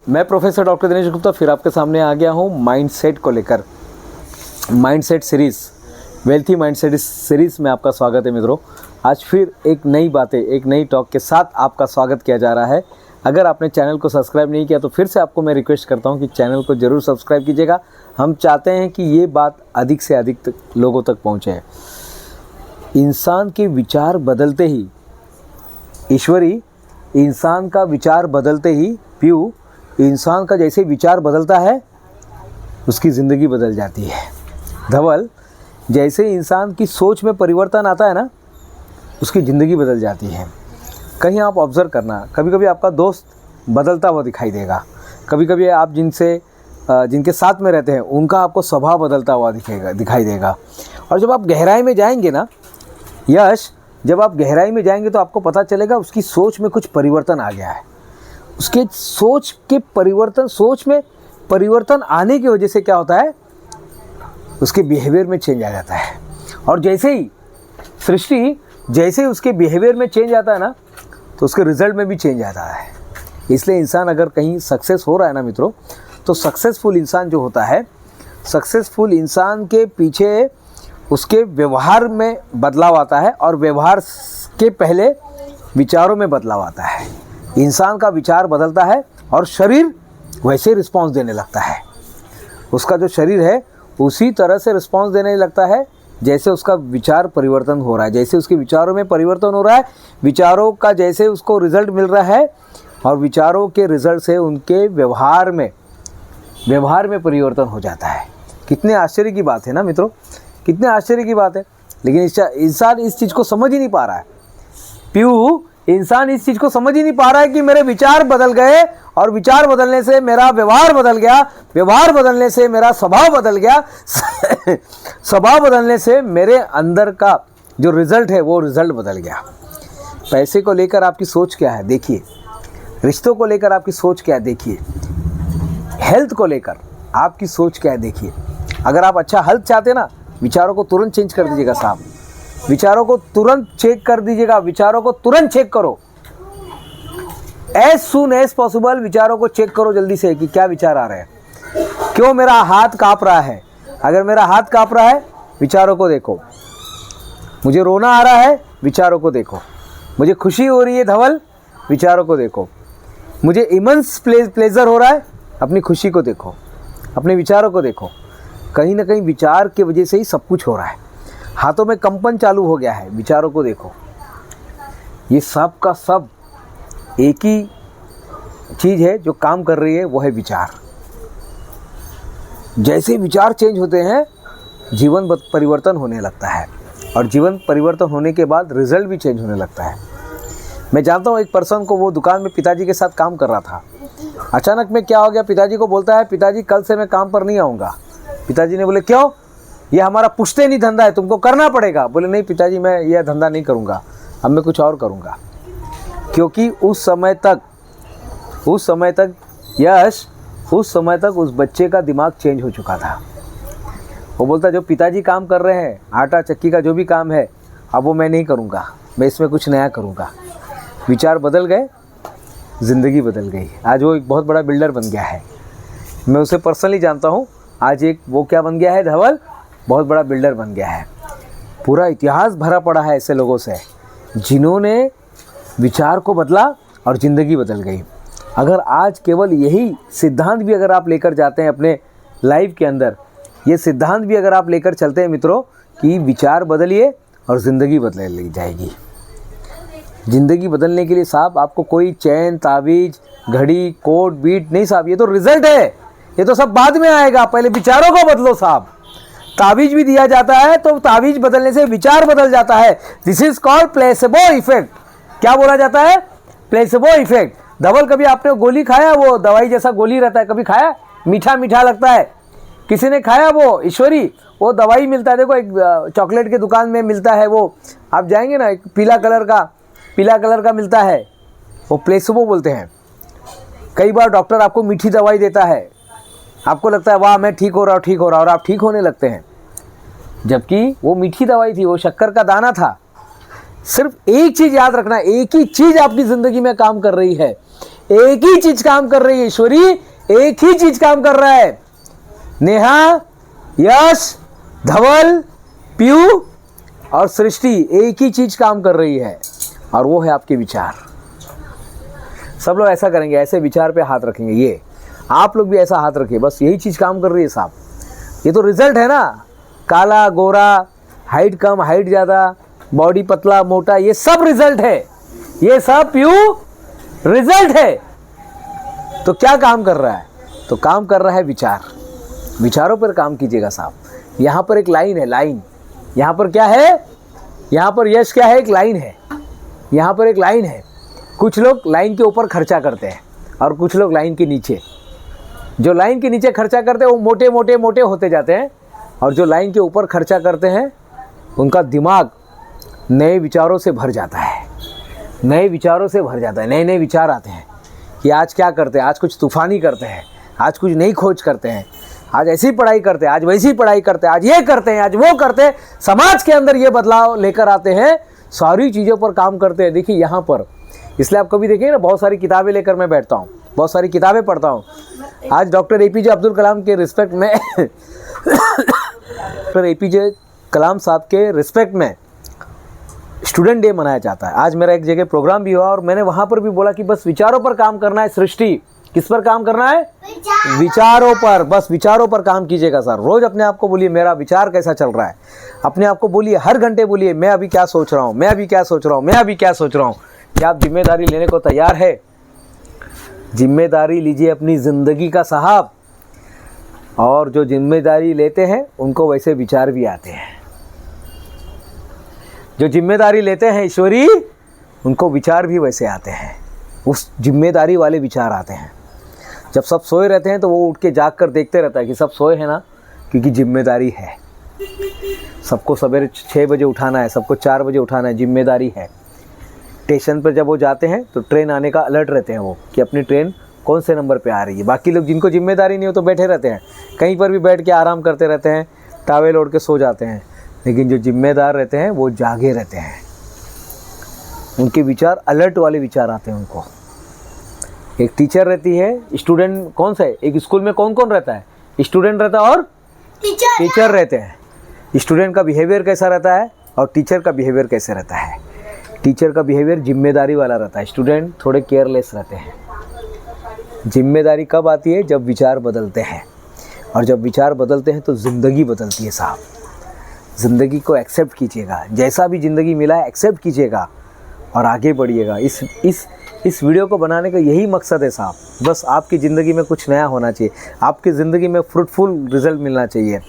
मैं professor doctor Dinesh Gupta फिर आपके सामने आ गया हूँ माइंडसेट को लेकर। Mindset series, wealthy mindset series में आपका स्वागत है मित्रों। आज फिर एक नई बातें, एक नई टॉक के साथ आपका स्वागत किया जा रहा है। अगर आपने चैनल को सब्सक्राइब नहीं किया तो फिर से आपको मैं रिक्वेस्ट करता हूँ कि चैनल को ज़रूर सब्सक्राइब कीजिएगा। हम चाहते हैं कि ये बात अधिक से अधिक लोगों तक पहुँचे। इंसान के विचार बदलते ही, ईश्वरी, इंसान का विचार बदलते ही प्यू, इंसान का जैसे विचार बदलता है उसकी ज़िंदगी बदल जाती है। धवल, जैसे इंसान की सोच में परिवर्तन आता है ना, उसकी ज़िंदगी बदल जाती है। कहीं आप ऑब्ज़र्व करना, कभी कभी आपका दोस्त बदलता हुआ दिखाई देगा, कभी कभी आप जिनके साथ में रहते हैं उनका आपको स्वभाव बदलता हुआ दिखाई देगा। और जब आप गहराई में जाएंगे ना यश, जब आप गहराई में जाएंगे तो आपको पता चलेगा उसकी सोच में कुछ परिवर्तन आ गया है। उसके सोच में परिवर्तन आने की वजह से क्या होता है, उसके बिहेवियर में चेंज आ जाता है। और जैसे ही उसके बिहेवियर में चेंज आता है ना, तो उसके रिजल्ट में भी चेंज आता है। इसलिए इंसान अगर कहीं सक्सेस हो रहा है ना मित्रों, तो सक्सेसफुल इंसान जो होता है, सक्सेसफुल इंसान के पीछे उसके व्यवहार में बदलाव आता है और व्यवहार के पहले विचारों में बदलाव आता है। इंसान का विचार बदलता है और शरीर वैसे रिस्पॉन्स देने लगता है। उसका जो शरीर है उसी तरह से रिस्पॉन्स देने लगता है जैसे उसका विचार परिवर्तन हो रहा है, जैसे उसके विचारों में परिवर्तन हो रहा है, विचारों का जैसे उसको रिजल्ट मिल रहा है और विचारों के रिजल्ट से उनके व्यवहार में परिवर्तन हो जाता है। कितने आश्चर्य की बात है ना मित्रों, कितने आश्चर्य की बात है। लेकिन इंसान इस चीज़ को समझ ही नहीं पा रहा है। प्यू, इंसान इस चीज़ को समझ ही नहीं पा रहा है कि मेरे विचार बदल गए और विचार बदलने से मेरा व्यवहार बदल गया, व्यवहार बदलने से मेरा स्वभाव बदल गया, स्वभाव बदलने से मेरे अंदर का जो रिजल्ट है वो रिजल्ट बदल गया। पैसे को लेकर आपकी सोच क्या है देखिए, रिश्तों को लेकर आपकी सोच क्या है देखिए, हेल्थ को लेकर आपकी सोच क्या है देखिए। अगर आप अच्छा हेल्थ चाहते ना, विचारों को तुरंत चेंज कर दीजिएगा साहब, विचारों को तुरंत चेक कर दीजिएगा, विचारों को तुरंत चेक करो। एज सून एज पॉसिबल विचारों को चेक करो जल्दी से कि क्या विचार आ रहे हैं। क्यों मेरा हाथ कांप रहा है? अगर मेरा हाथ कांप रहा है, विचारों को देखो। मुझे रोना आ रहा है, विचारों को देखो। मुझे खुशी हो रही है धवल, विचारों को देखो। मुझे इमेंस प्लेजर हो रहा है, अपनी खुशी को देखो, अपने विचारों को देखो। कहीं ना कहीं विचार की वजह से ही सब कुछ हो रहा है। हाथों में कंपन चालू हो गया है, विचारों को देखो। ये सब का सब एक ही चीज़ है जो काम कर रही है, वो है विचार। जैसे विचार चेंज होते हैं, जीवन परिवर्तन होने लगता है और जीवन परिवर्तन होने के बाद रिजल्ट भी चेंज होने लगता है। मैं जानता हूँ एक पर्सन को, वो दुकान में पिताजी के साथ काम कर रहा था। अचानक में क्या हो गया, पिताजी को बोलता है, पिताजी कल से मैं काम पर नहीं आऊँगा। पिताजी ने बोले क्यों? ये हमारा पुश्तैनी धंधा है, तुमको करना पड़ेगा। बोले नहीं पिताजी, मैं यह धंधा नहीं करूँगा, अब मैं कुछ और करूँगा। क्योंकि उस समय तक उस बच्चे का दिमाग चेंज हो चुका था। वो बोलता जो पिताजी काम कर रहे हैं, आटा चक्की का जो भी काम है, अब वो मैं नहीं करूँगा, मैं इसमें कुछ नया करूँगा। विचार बदल गए, ज़िंदगी बदल गई। आज वो एक बहुत बड़ा बिल्डर बन गया है। मैं उसे पर्सनली जानता हूँ। आज वो क्या बन गया है धवल, बहुत बड़ा बिल्डर बन गया है। पूरा इतिहास भरा पड़ा है ऐसे लोगों से जिन्होंने विचार को बदला और ज़िंदगी बदल गई। अगर आज केवल यही सिद्धांत भी अगर आप लेकर जाते हैं अपने लाइफ के अंदर, ये सिद्धांत भी अगर आप लेकर चलते हैं मित्रों कि विचार बदलिए और ज़िंदगी बदल जाएगी। ज़िंदगी बदलने के लिए साहब आपको कोई चैन, तावीज़, घड़ी, कोट, बीट नहीं साहब, ये तो रिजल्ट है, ये तो सब बाद में आएगा। पहले विचारों को बदलो साहब। तावीज भी दिया जाता है तो तावीज बदलने से विचार बदल जाता है। This is called placebo effect. क्या बोला जाता है? Placebo effect. धवल, कभी आपने गोली खाया? वो दवाई जैसा गोली रहता है, कभी खाया? मीठा मीठा लगता है। किसी ने खाया? वो ईश्वरी, वो दवाई मिलता है, देखो एक चॉकलेट की दुकान में मिलता है, वो आप जाएंगे ना, एक पीला कलर का मिलता है, वो प्लेसेबो बोलते हैं। कई बार डॉक्टर आपको मीठी दवाई देता है, आपको लगता है वाह मैं ठीक हो रहा हूँ, और आप ठीक होने लगते हैं, जबकि वो मीठी दवाई थी, वो शक्कर का दाना था। सिर्फ एक चीज़ याद रखना, एक ही चीज़ आपकी ज़िंदगी में काम कर रही है, एक ही चीज काम कर रही है। ईश्वरी एक ही चीज काम कर रहा है। नेहा, यश, धवल, पीयू और सृष्टि एक ही चीज काम कर रही है, और वो है आपके विचार। सब लोग ऐसा करेंगे, ऐसे विचार पे हाथ रखेंगे। ये आप लोग भी ऐसा हाथ रखिए, बस यही चीज काम कर रही है साहब। ये तो रिजल्ट है ना, काला गोरा, हाइट कम हाइट ज़्यादा, बॉडी पतला मोटा, ये सब रिजल्ट है। ये सब पीयू रिजल्ट है। तो क्या काम कर रहा है? तो काम कर रहा है विचार। विचारों पर काम कीजिएगा साहब। यहाँ पर एक लाइन है, लाइन। यहाँ पर क्या है? यहाँ पर यश क्या है? एक लाइन है। यहाँ पर एक लाइन है। कुछ लोग लाइन के ऊपर खर्चा करते हैं और कुछ लोग लाइन के नीचे। जो लाइन के नीचे खर्चा करते हैं वो मोटे मोटे मोटे होते जाते हैं, और जो लाइन के ऊपर खर्चा करते हैं उनका दिमाग नए विचारों से भर जाता है। नए विचारों से भर जाता है। नए नए विचार आते हैं कि आज क्या करते हैं, आज कुछ तूफानी करते हैं, आज कुछ नई खोज करते हैं, आज ऐसी पढ़ाई करते हैं, आज वैसी पढ़ाई करते हैं, आज ये करते हैं, आज वो करते हैं। समाज के अंदर ये बदलाव लेकर आते हैं, सारी चीज़ों पर काम करते हैं। देखिए यहाँ पर, इसलिए आप कभी देखिए ना, बहुत सारी किताबें लेकर मैं बैठता हूँ, बहुत सारी किताबें पढ़ता हूँ। आज डॉक्टर APJ अब्दुल कलाम के रिस्पेक्ट में डॉक्टर APJ कलाम साहब के रिस्पेक्ट में स्टूडेंट डे मनाया जाता है। आज मेरा एक जगह प्रोग्राम भी हुआ और मैंने वहाँ पर भी बोला कि बस विचारों पर काम करना है। सृष्टि, किस पर काम करना है? विचारों पर। बस विचारों पर काम कीजिएगा सर। रोज अपने आप को बोलिए मेरा विचार कैसा चल रहा है। अपने आप को बोलिए, हर घंटे बोलिए मैं अभी क्या सोच रहा हूँ, मैं अभी क्या सोच रहा हूँ, मैं अभी क्या सोच रहा हूँ। क्या आप जिम्मेदारी लेने को तैयार है? जिम्मेदारी लीजिए अपनी ज़िंदगी का साहब। और जो जिम्मेदारी लेते हैं उनको वैसे विचार भी आते हैं। जो जिम्मेदारी लेते हैं ईश्वरी, उनको विचार भी वैसे आते हैं। उस जिम्मेदारी वाले विचार आते हैं। जब सब सोए रहते हैं तो वो उठ के जाग कर देखते रहता है कि सब सोए हैं ना, क्योंकि जिम्मेदारी है। सबको सवेरे 6 बजे उठाना है, सबको 4 बजे उठाना है, जिम्मेदारी है। स्टेशन पर जब वो जाते हैं तो ट्रेन आने का अलर्ट रहते हैं वो, कि अपनी ट्रेन कौन से नंबर पे आ रही है। बाकी लोग जिनको जिम्मेदारी नहीं हो तो बैठे रहते हैं, कहीं पर भी बैठ के आराम करते रहते हैं, टावेल ओढ़ के सो जाते हैं। लेकिन जो जिम्मेदार रहते हैं वो जागे रहते हैं। उनके विचार अलर्ट वाले विचार आते हैं उनको। एक टीचर रहती है, स्टूडेंट कौन सा है? एक स्कूल में कौन कौन रहता है? स्टूडेंट रहता है और टीचर रहते हैं। स्टूडेंट का बिहेवियर कैसा रहता है और टीचर का बिहेवियर कैसे रहता है? टीचर का बिहेवियर जिम्मेदारी वाला रहता है, स्टूडेंट थोड़े केयरलेस रहते हैं। जिम्मेदारी कब आती है? जब विचार बदलते हैं, और जब विचार बदलते हैं तो ज़िंदगी बदलती है साहब। ज़िंदगी को एक्सेप्ट कीजिएगा, जैसा भी ज़िंदगी मिला है एक्सेप्ट कीजिएगा और आगे बढ़िएगा। इस वीडियो को बनाने का यही मकसद है साहब। बस आपकी ज़िंदगी में कुछ नया होना चाहिए, आपकी ज़िंदगी में फ्रूटफुल रिजल्ट मिलना चाहिए।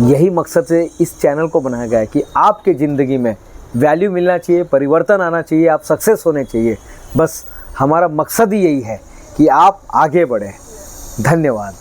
यही मकसद से इस चैनल को बनाया गया है कि आपके ज़िंदगी में वैल्यू मिलना चाहिए, परिवर्तन आना चाहिए, आप सक्सेस होने चाहिए। बस हमारा मकसद ही यही है कि आप आगे बढ़ें। धन्यवाद।